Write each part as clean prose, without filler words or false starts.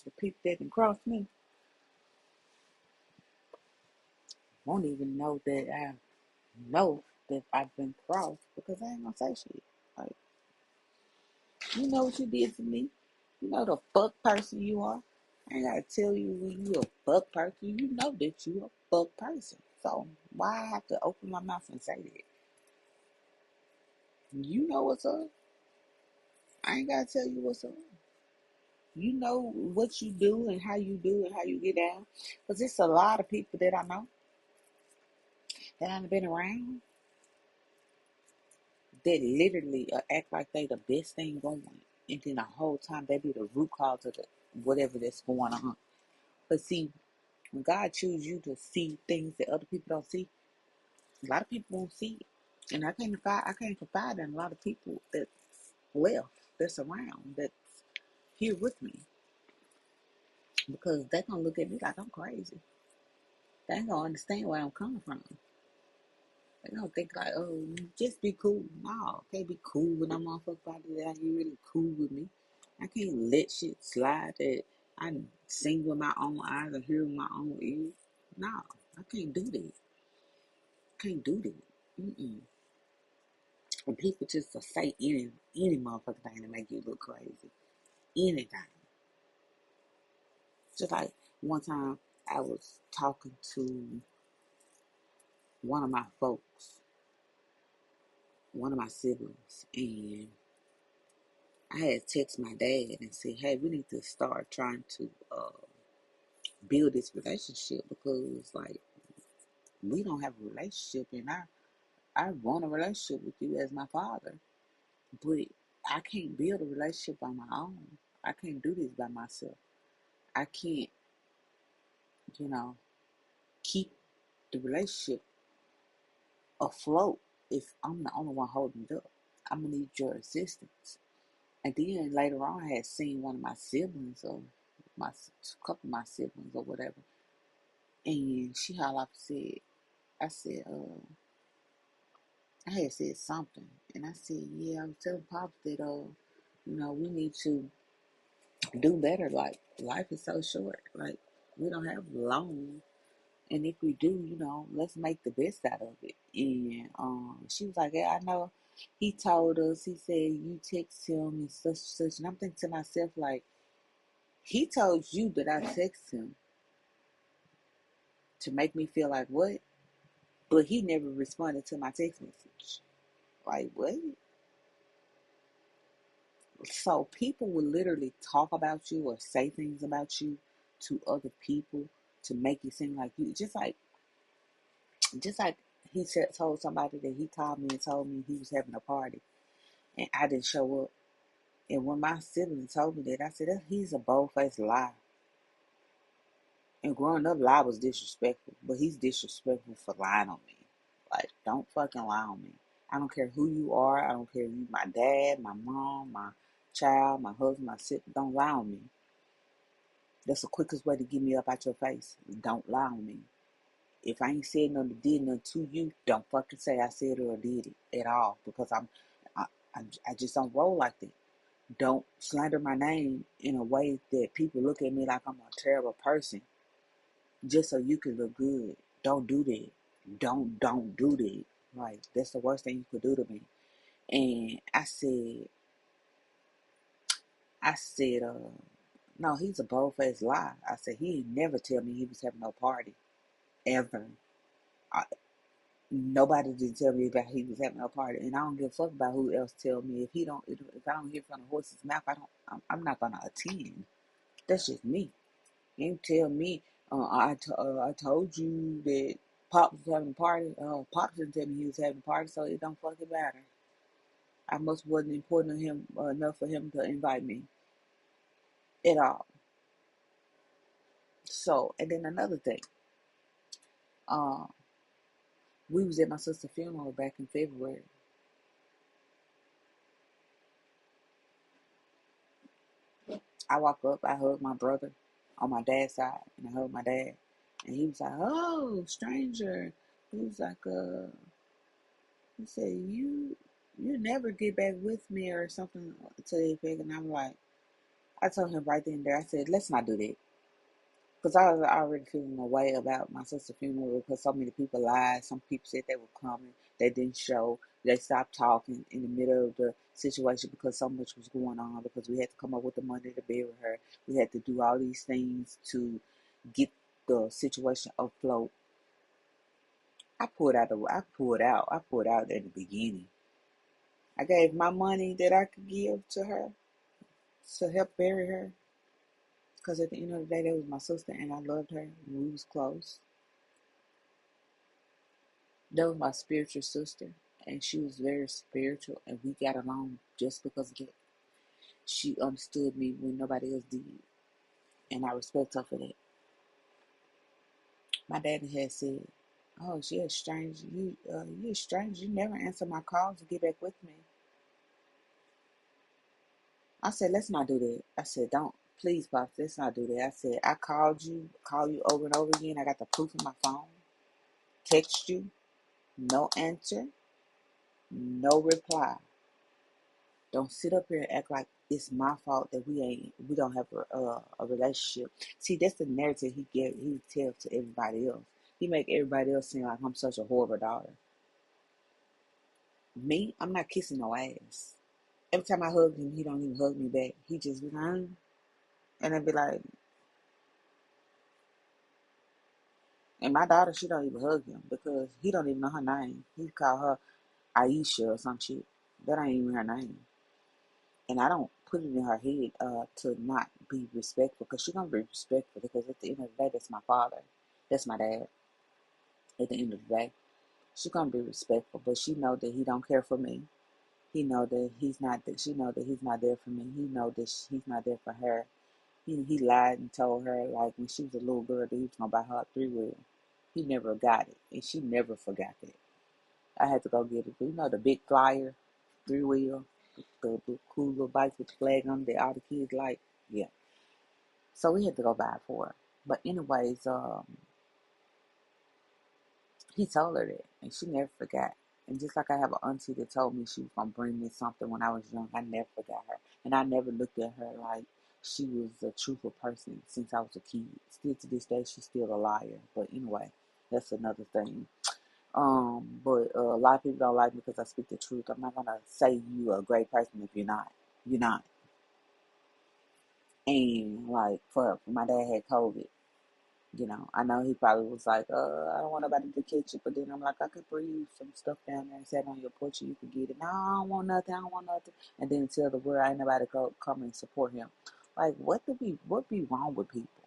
The people that can cross me won't even know that I know that I've been crossed because I ain't gonna say shit. Like, you know what you did to me. You know the fuck person you are. I ain't gotta tell you when you a fuck person. You know that you a fuck person. So why I have to open my mouth and say that? You know what's up. I ain't gotta tell you what's up. You know what you do and how you get down. Cause it's a lot of people that I know that I've been around that literally act like they the best thing going, and then the whole time they be the root cause of the whatever that's going on. But see, when God chooses you to see things that other people don't see, a lot of people won't see it. And I can't confide in a lot of people that's left, that's around, that's here with me, because they gonna look at me like I'm crazy. They ain't gonna understand where I'm coming from. They gonna think like, oh, just be cool. No, I can't be cool with no motherfucker body that ain't really cool with me. I can't let shit slide that I sing with my own eyes and hear with my own ears. No, I can't do that. Can't do that. Mm-mm. And people just to say any motherfucking thing to make you look crazy. Anything. Just like one time I was talking to one of my folks, one of my siblings, and I had text my dad and said, "Hey, we need to start trying to build this relationship because, like, we don't have a relationship, and I want a relationship with you as my father, but I can't build a relationship on my own. I can't do this by myself. I can't, you know, keep the relationship afloat if I'm the only one holding it up. I'm gonna need your assistance." And then later on, I had seen one of my siblings or my couple of my siblings or whatever. And she hollered up and said, I said, I had said something. And I said, yeah, I was telling Pops that, we need to do better. Like, life is so short. Like, we don't have long. And if we do, let's make the best out of it. And she was like, yeah, I know. He told us, he said, you text him and such and such. And I'm thinking to myself, like, he told you that I text him to make me feel like what? But he never responded to my text message. Like, what? So people will literally talk about you or say things about you to other people to make it seem like you just like he told somebody that he called me and told me he was having a party and I didn't show up. And when my sibling told me that, I said, he's a bold-faced lie. And growing up, lie was disrespectful, but he's disrespectful for lying on me. Like, don't fucking lie on me. I don't care who you are. I don't care if you my dad, my mom, my child, my husband, my sister. Don't lie on me. That's the quickest way to get me up out your face. Don't lie on me. If I ain't said nothing, did nothing to you, don't fucking say I said it or did it at all, because I, I just don't roll like that. Don't slander my name in a way that people look at me like I'm a terrible person just so you can look good. Don't do that. Don't do that. Like, that's the worst thing you could do to me. And I said, no, he's a bold-faced lie. I said, he never tell me he was having no party. Ever. I, Nobody did tell me about he was having no party. And I don't give a fuck about who else tell me. If I don't hear from the horse's mouth, I'm not gonna attend. That's just me. You tell me, I told you that Pop was having a party. Pop didn't tell me he was having a party, so it don't fucking matter. I must wasn't important to him enough for him to invite me at all. So, and then another thing, uh, we was at my sister's funeral back in February. I walk up, I hug my brother on my dad's side, and I hug my dad, and he was like, "Oh, stranger." He was like, he said, you never get back with me or something to the effect. And I'm like, I told him right then and there, I said, let's not do that. Because I was already feeling a way about my sister's funeral because so many people lied. Some people said they were coming. They didn't show. They stopped talking in the middle of the situation because so much was going on, because we had to come up with the money to bury her. We had to do all these things to get the situation afloat. I pulled out at the beginning. I gave my money that I could give to her to help bury her. Because at the end of the day, that was my sister and I loved her. We was close. That was my spiritual sister, and she was very spiritual, and we got along just because of that. She understood me when nobody else did, and I respect her for that. My daddy had said, "Oh, she a stranger. You a stranger. You never answer my calls to get back with me." I said, "Let's not do that." I said, "Don't, please, Pops, let's not do that." I said, "I call you over and over again. I got the proof in my phone. Text you, no answer, no reply. Don't sit up here and act like it's my fault that we don't have a relationship." See, that's the narrative he tells to everybody else. He make everybody else seem like I'm such a horrible daughter. Me, I'm not kissing no ass. Every time I hug him, he don't even hug me back. He just be like, and I'd be like, and my daughter, she don't even hug him because he don't even know her name. He call her Aisha or some shit. That ain't even her name. And I don't put it in her head to not be respectful, because she's gonna be respectful, because at the end of the day, that's my father, that's my dad. At the end of the day, she's gonna be respectful, but she know that he don't care for me. He know that he's not that she know that he's not there for me. He know that he's not there for her. He lied and told her, like, when she was a little girl, that he was gonna buy her a 3-wheel. He never got it, and she never forgot that. I had to go get it. You know, the big flyer 3-wheel, the cool little bikes with the flag on it that all the kids like. Yeah. So we had to go buy it for her. But anyways, he told her that, and she never forgot. And just like I have an auntie that told me she was gonna bring me something when I was young, I never forgot her, and I never looked at her like she was a truthful person since I was a kid. Still to this day, she's still a liar. But anyway, that's another thing. But a lot of people don't like me because I speak the truth. I'm not gonna say you're a great person if you're not. You're not. And like for my dad had COVID. I know he probably was like, I don't want nobody to catch it. But then I'm like, I could bring you some stuff down there and set on your porch and you could get it. No, I don't want nothing. I don't want nothing. And then tell the world ain't nobody come and support him. Like, what be wrong with people?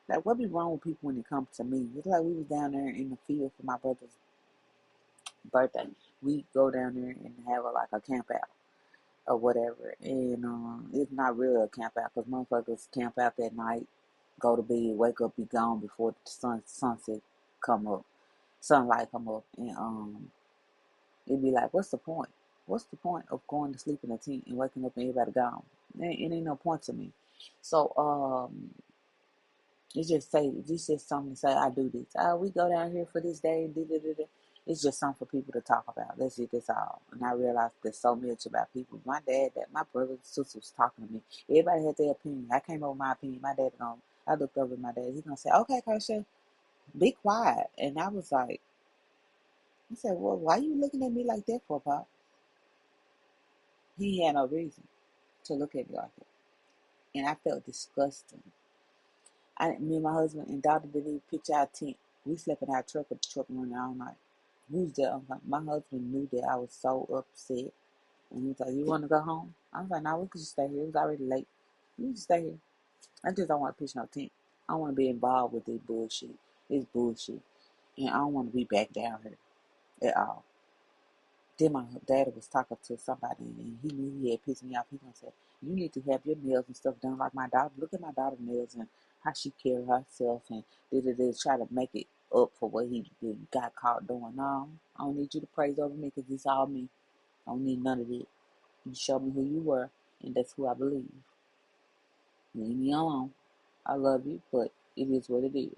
Like, what be wrong with people when it comes to me? It's like we was down there in the field for my brother's birthday. We go down there and have like a camp out or whatever. And it's not really a camp out because motherfuckers camp out that night, go to bed, wake up, be gone before the sunset come up, sunlight come up, and it'd be like, what's the point? What's the point of going to sleep in a tent and waking up and everybody gone? It ain't no point to me. So it's just something to say. I do this. We go down here for this day. Da, da, da, da. It's just something for people to talk about. That's it. That's all. And I realized there's so much about people. My dad, that my brother and sister was talking to me. Everybody had their opinion. I came over with my opinion. My dad gonna. I looked over at my dad. He's gonna say, "Okay, Kosha, be quiet." And I was like, I said, "Well, why you looking at me like that for, Pop?" He had no reason to look at me like that, and I felt disgusting. Me and my husband and daughter didn't even pitch our tent. We slept in our truck with the truck running all night. We was there. My husband knew that I was so upset. And he was like, "You want to go home?" I was like, "No, we could just stay here. It was already late. We can just stay here. I just don't want to pitch no tent. I don't want to be involved with this bullshit. It's bullshit. And I don't want to be back down here at all." Then my daddy was talking to somebody and he knew he had pissed me off. He gonna say, "You need to have your nails and stuff done like my daughter. Look at my daughter's nails and how she carry herself and did try to make it up for what he got caught doing." No, I don't need you to praise over me because it's all me. I don't need none of it. You showed me who you were, and that's who I believe. Leave me alone. I love you, but it is what it is.